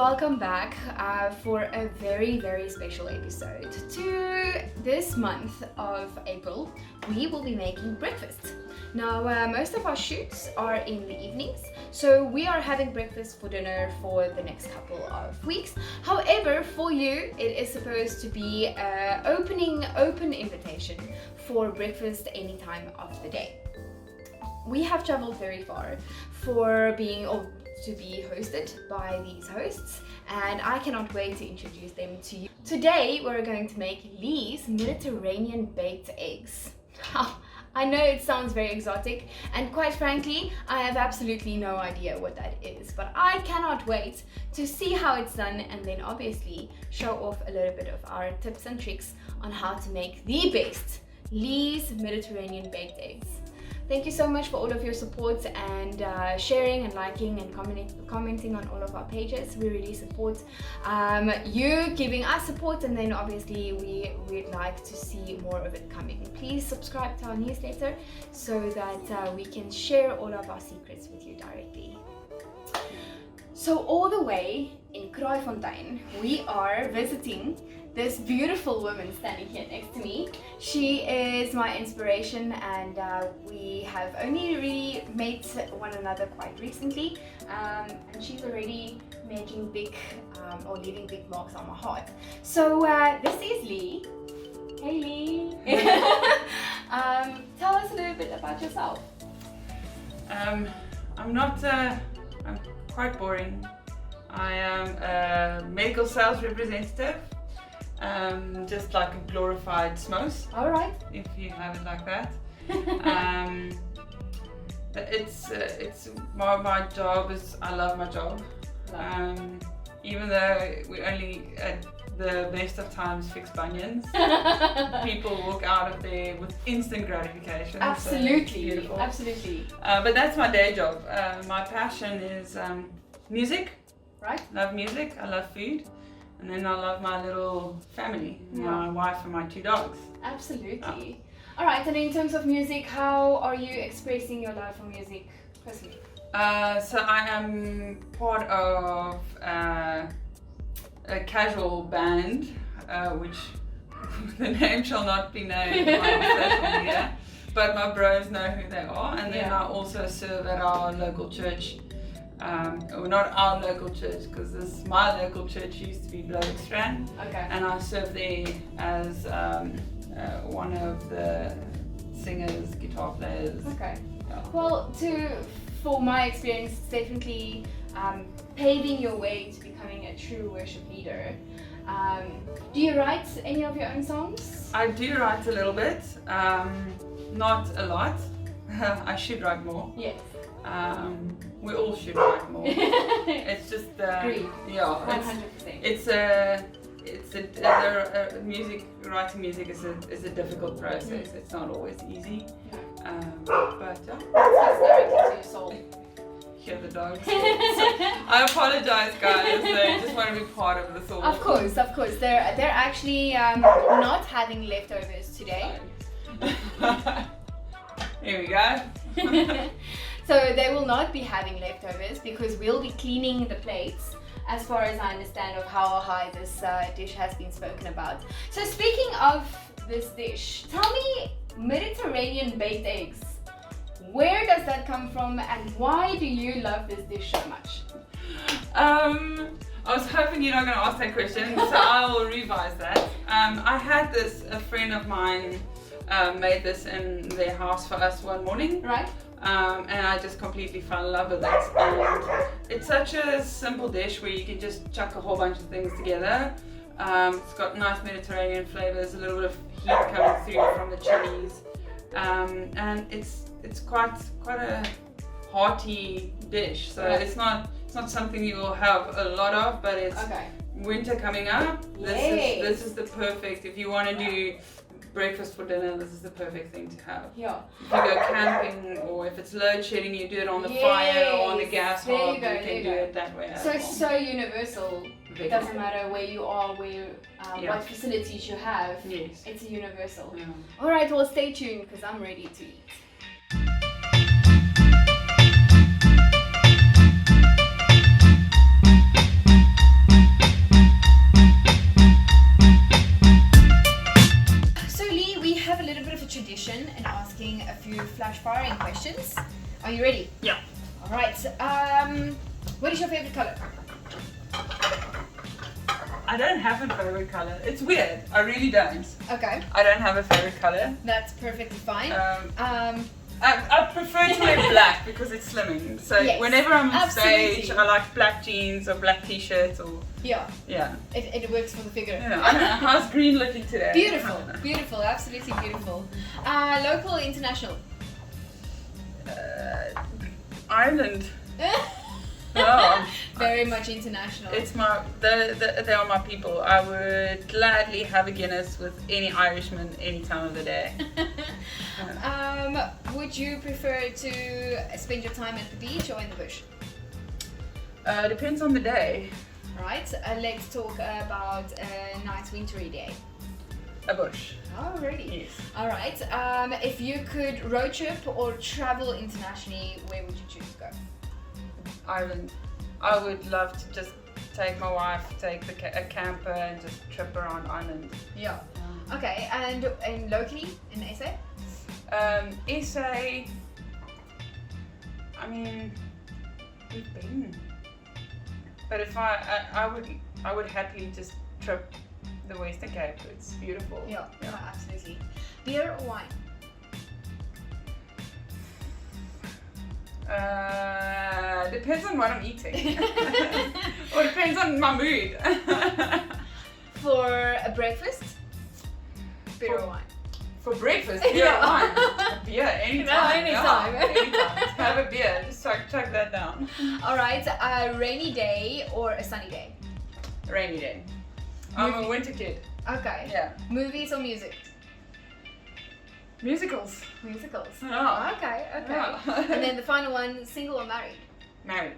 welcome back for a very, very special episode. To this month of April, we will be making breakfast. Now, most of our shoots are in the evenings, so we are having breakfast for dinner for the next couple of weeks. However, for you, it is supposed to be an open invitation for breakfast any time of the day. We have traveled very far to be hosted by these hosts, and I cannot wait to introduce them to you. Today we're going to make Lee's Mediterranean baked eggs. I know it sounds very exotic, and quite frankly I have absolutely no idea what that is, but I cannot wait to see how it's done and then obviously show off a little bit of our tips and tricks on how to make the best Lee's Mediterranean baked eggs. Thank you so much for all of your support and sharing and liking and commenting on all of our pages. We really support you giving us support, and then obviously we'd like to see more of it coming. Please subscribe to our newsletter so that we can share all of our secrets with you directly. So all the way in Kraaifontein, we are visiting this beautiful woman standing here next to me. She is my inspiration, and we have only really met one another quite recently, and she's already making leaving big marks on my heart. So this is Lee. Hey Lee. Tell us a little bit about yourself. I'm quite boring. I am a medical sales representative. Just like a glorified smos. All right. If you have it like that. It's my job is, I love my job. Even though we only at the best of times fix bunions, people walk out of there with instant gratification. Absolutely, so absolutely. But that's my day job. My passion is music. Right. Love music. I love food. And then I love my little family, my wife and my 2 dogs. Absolutely. All right, and in terms of music, how are you expressing your love for music personally? So I am part of a casual band, which the name shall not be named on social media, but my bros know who they are. And then I also serve at our local church. Well, not our local church, because my local church used to be Bloedikstrand. Okay. And I serve there as one of the singers, guitar players. Okay. Yeah. Well, for my experience, it's definitely paving your way to becoming a true worship leader. Do you write any of your own songs? I do write a little bit, not a lot. I should write more. Yes. We all should write more. It's just Agreed. Yeah. 100%. Writing music is a difficult process. It's not always easy. But It speaks directly to your soul. Hear the dogs. So, I apologize, guys. They just want to be part of this all. Of course. They're actually not having leftovers today. Here we go. So they will not be having leftovers because we'll be cleaning the plates, as far as I understand of how high this dish has been spoken about. So speaking of this dish, tell me, Mediterranean baked eggs, where does that come from and why do you love this dish so much? I was hoping you're not going to ask that question, so I will revise that. I had a friend of mine made this in their house for us one morning. Right. And I just completely fell in love with it. And it's such a simple dish where you can just chuck a whole bunch of things together. It's got nice Mediterranean flavors, a little bit of heat coming through from the chilies, and it's quite a hearty dish. So it's not something you will have a lot of, but it's winter coming up. This is the perfect, if you want to do breakfast for dinner, this is the perfect thing to have. Yeah. If you go camping, or if it's load shedding, you do it on the fire or on the gas hob. You can do it that way. So it's so universal. It doesn't matter where you are, what facilities you have. Yes. It's a universal. Yeah. All right, well, stay tuned because I'm ready to eat. flash firing questions. Are you ready? Yeah. All right. What is your favorite color? I don't have a favorite color. It's weird. I really don't. Okay, I don't have a favorite color. that's perfectly fine. I prefer to wear black because it's slimming. So Yes, whenever I'm on absolutely. stage, I like black jeans or black t-shirts or Yeah, yeah. it works for the figure. Yeah, I don't know. How's green looking today? Beautiful, beautiful, absolutely beautiful. Local, international. Ireland. Oh, Very much international. it's they are my people. I would gladly have a Guinness with any Irishman any time of the day. Would you prefer to spend your time at the beach or in the bush? Depends on the day. Right, let's talk about a nice wintry day. A bush. Alrighty. Yes. Alright, if you could road trip or travel internationally, where would you choose to go? Ireland. I would love to just take my wife, take a camper and just trip around Ireland. Yeah. Okay, and locally in SA? SA, I mean, we've been. But if I would happily just trip the Western Cape. It's beautiful. Yeah, absolutely. Beer or wine? Depends on what I'm eating. Or depends on my mood. For a breakfast? Beer or wine? For breakfast, beer or wine? Beer, anytime. No, anytime. Yeah, anytime. Have a beer. Just chuck that down. Alright, a rainy day or a sunny day? Rainy day. I'm a winter kid. Okay. Yeah. Movies or music? Musicals. Musicals. Yeah. Okay. Yeah. And then the final one, single or married? Married.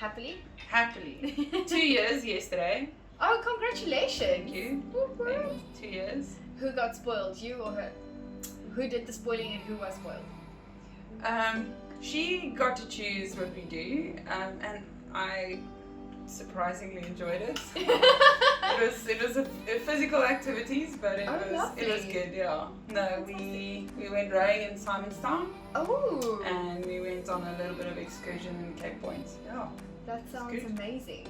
Happily? Happily. 2 years yesterday. Oh, congratulations. Thank you. Whoop, whoop. Thank you. 2 years. Who got spoiled, you or her? Who did the spoiling and who was spoiled? She got to choose what we do, and I surprisingly enjoyed it. It was a physical activities, but it was lovely. good. Yeah. No, we went rowing in Simonstown, Oh, and we went on a little bit of excursion in Cape Point. Yeah. that sounds good. amazing.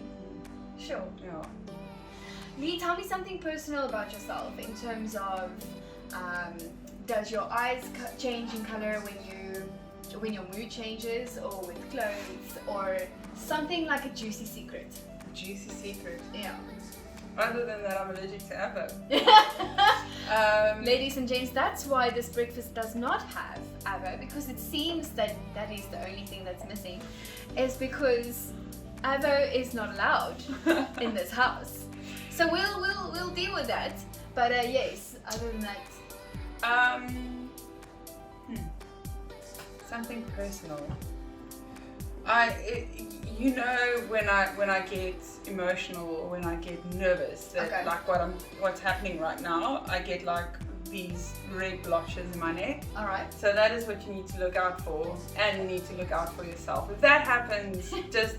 Sure. Yeah. Lee, tell me something personal about yourself in terms of does your eyes change in color when your mood changes, or with clothes, or something like a juicy secret? Juicy secret. Yeah. Other than that, I'm allergic to avo. Ladies and gents, that's why this breakfast does not have avo, because it seems that that is the only thing that's missing, is because avo is not allowed in this house. So we'll deal with that. But yes, other than that, something personal. You know, when I get emotional or when I get nervous, that Okay. like what's happening right now, I get like these red blotches in my neck. all right. So that is what you need to look out for, and you need to look out for yourself. If that happens, just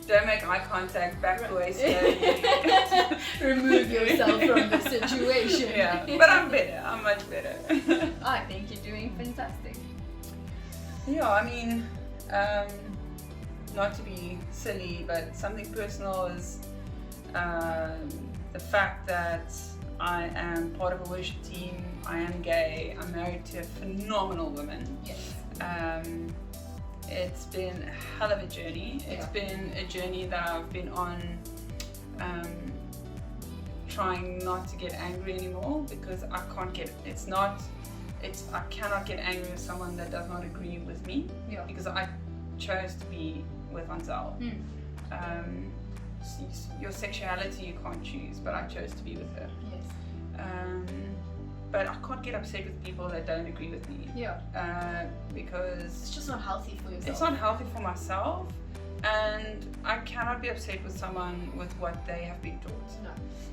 don't make eye contact, back away slowly. Remove yourself from the situation. Yeah, but I'm better. I'm much better. I think you're doing fantastic. Yeah, I mean, not to be silly, but something personal is the fact that I am part of a worship team. I am gay. I'm married to a phenomenal woman. Yes. It's been a hell of a journey. It's been a journey that I've been on, trying not to get angry anymore, because I can't get. I cannot get angry with someone that does not agree with me, Yeah. because I chose to be with Ansel. Your sexuality you can't choose, but I chose to be with her. Yes. But I can't get upset with people that don't agree with me, Yeah. because It's just not healthy for yourself. it's not healthy for myself, and I cannot be upset with someone with what they have been taught. No.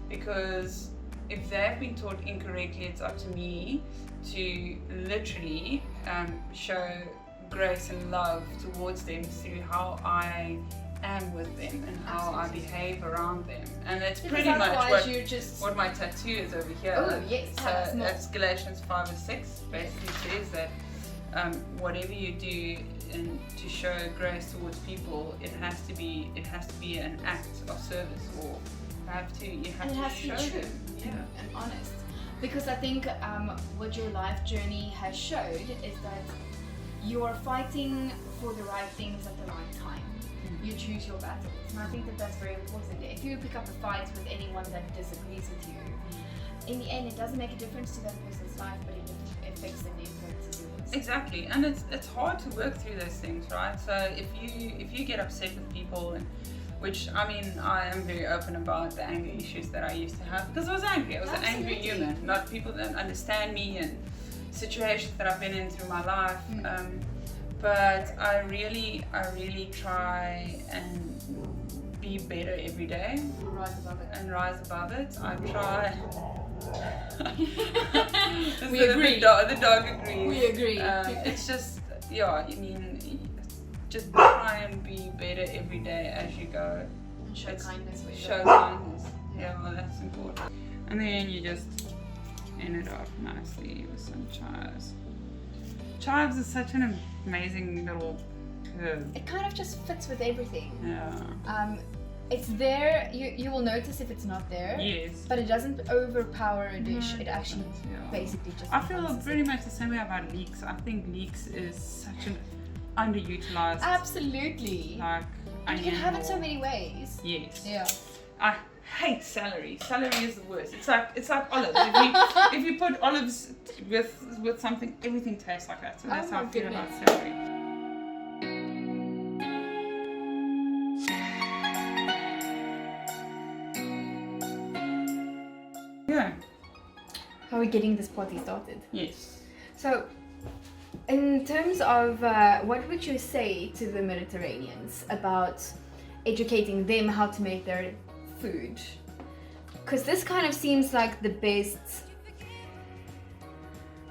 Because if they have been taught incorrectly, it's up to me to literally show grace and love towards them through how I am with them and how I behave around them. And it's Because pretty much otherwise what, you're just. what my tattoo is over here. Oh, yes, tell us So more. that's Galatians 5 and 6. Basically says that whatever you do and to show grace towards people, it has to be an act of service, or you have to show them. Yeah. And honest. Because I think what your life journey has showed is that you are fighting for the right things at the right time. You choose your battles, and I think that that's very important. If you pick up a fight with anyone that disagrees with you, in the end it doesn't make a difference to that person's life, but it affects and influences yours. Exactly, and it's hard to work through those things, right? So if you get upset with people, and which I mean, I am very open about the anger issues that I used to have, because I was angry. I was an angry human, not people that understand me and situations that I've been in through my life. But I really try and be better every day. Rise above it. I try. We agree. The dog agrees. We agree. It's just, I mean, just try and be better every day as you go. And show kindness. Show kindness. Yeah, well, that's important. And then you just end it off nicely with some chives. Chives is such an amazing little herb. It kind of just fits with everything. Yeah. It's there. You will notice if it's not there. Yes. But it doesn't overpower a dish. No, it actually basically just. I feel pretty much the same way about leeks. I think leeks is such an underutilized. Absolutely. Like. And you can have it so many ways. Yes. Yeah. I hate celery. Celery is the worst. It's like olives. If you put olives with something, everything tastes like that. So that's how I feel about celery. Yeah. How are we getting this party started? Yes. So, in terms of what would you say to the Mediterraneans about educating them how to make their food? Because this kind of seems like the best.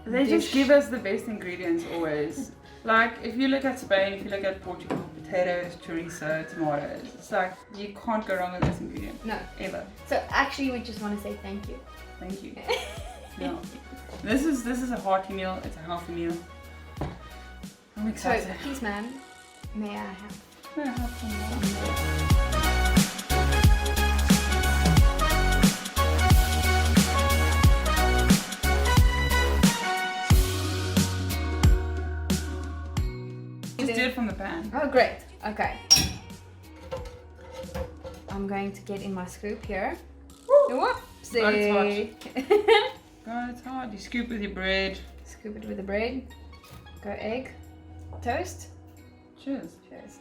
They just give us the best ingredients always. Like if you look at Spain, if you look at Portugal, potatoes, chorizo, tomatoes, it's like you can't go wrong with this ingredient. No. Ever. So actually we just want to say thank you. Thank you. Yeah. This is a hearty meal, it's a healthy meal. I'm excited. So please ma'am, may I have? May I have some more? Just do it from the pan. Oh great, okay. I'm going to get in my scoop here. Whoopsie. God, it's God, it's hard. You scoop with your bread. Scoop it with the bread. Go egg. Toast. Cheers. Cheers.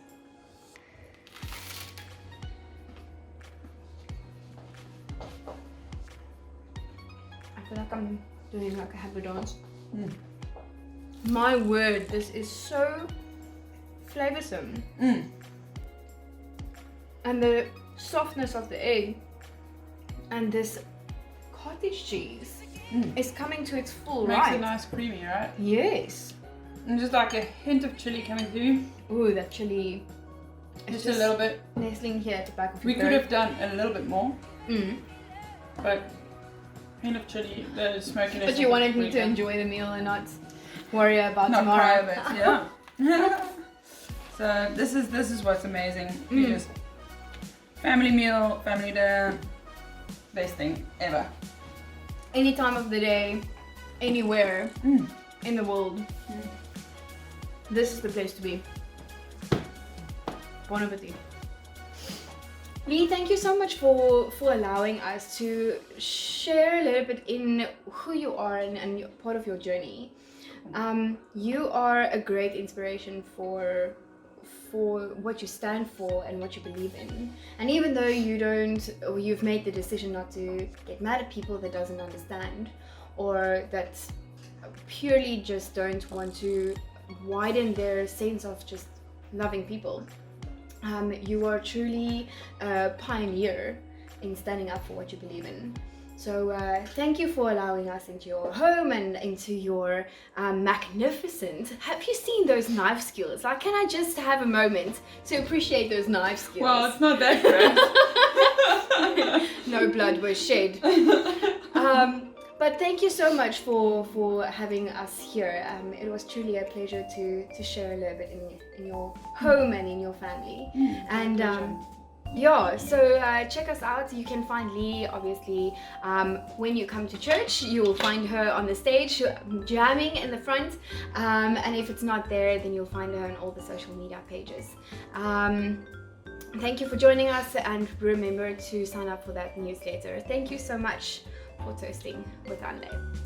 I feel like I'm doing like a happy dance. My word, this is so flavoursome. And the softness of the egg and this cottage cheese is coming to its full Makes right. it nice creamy, right? Yes. And just like a hint of chili coming through. Ooh, that chili. Just a little bit. Nestling here at the back of We your could throat. have done a little bit more. But hint of chili, the smokiness. But you wanted me to enjoy the meal and not worry about not tomorrow. cry of it, yeah. So this is what's amazing. You just family meal, family dinner, best thing ever. Any time of the day, anywhere in the world, this is the place to be. Bon appetit. Lee, thank you so much for allowing us to share a little bit in who you are and part of your journey. You are a great inspiration for what you stand for and what you believe in. And even though you've made the decision not to get mad at people that doesn't understand, or that purely just don't want to widen their sense of just loving people, you are truly a pioneer in standing up for what you believe in. So thank you for allowing us into your home and into your magnificent. Have you seen those knife skills? Like, can I just have a moment to appreciate those knife skills? Well, it's not that great. No blood was shed. But thank you so much for having us here. It was truly a pleasure to share a little bit in your home and in your family. And yeah, so check us out. You can find Lee, obviously, when you come to church. You will find her on the stage jamming in the front, and if it's not there, then you'll find her on all the social media pages. Thank you for joining us, and remember to sign up for that newsletter. Thank you so much for toasting with Anle.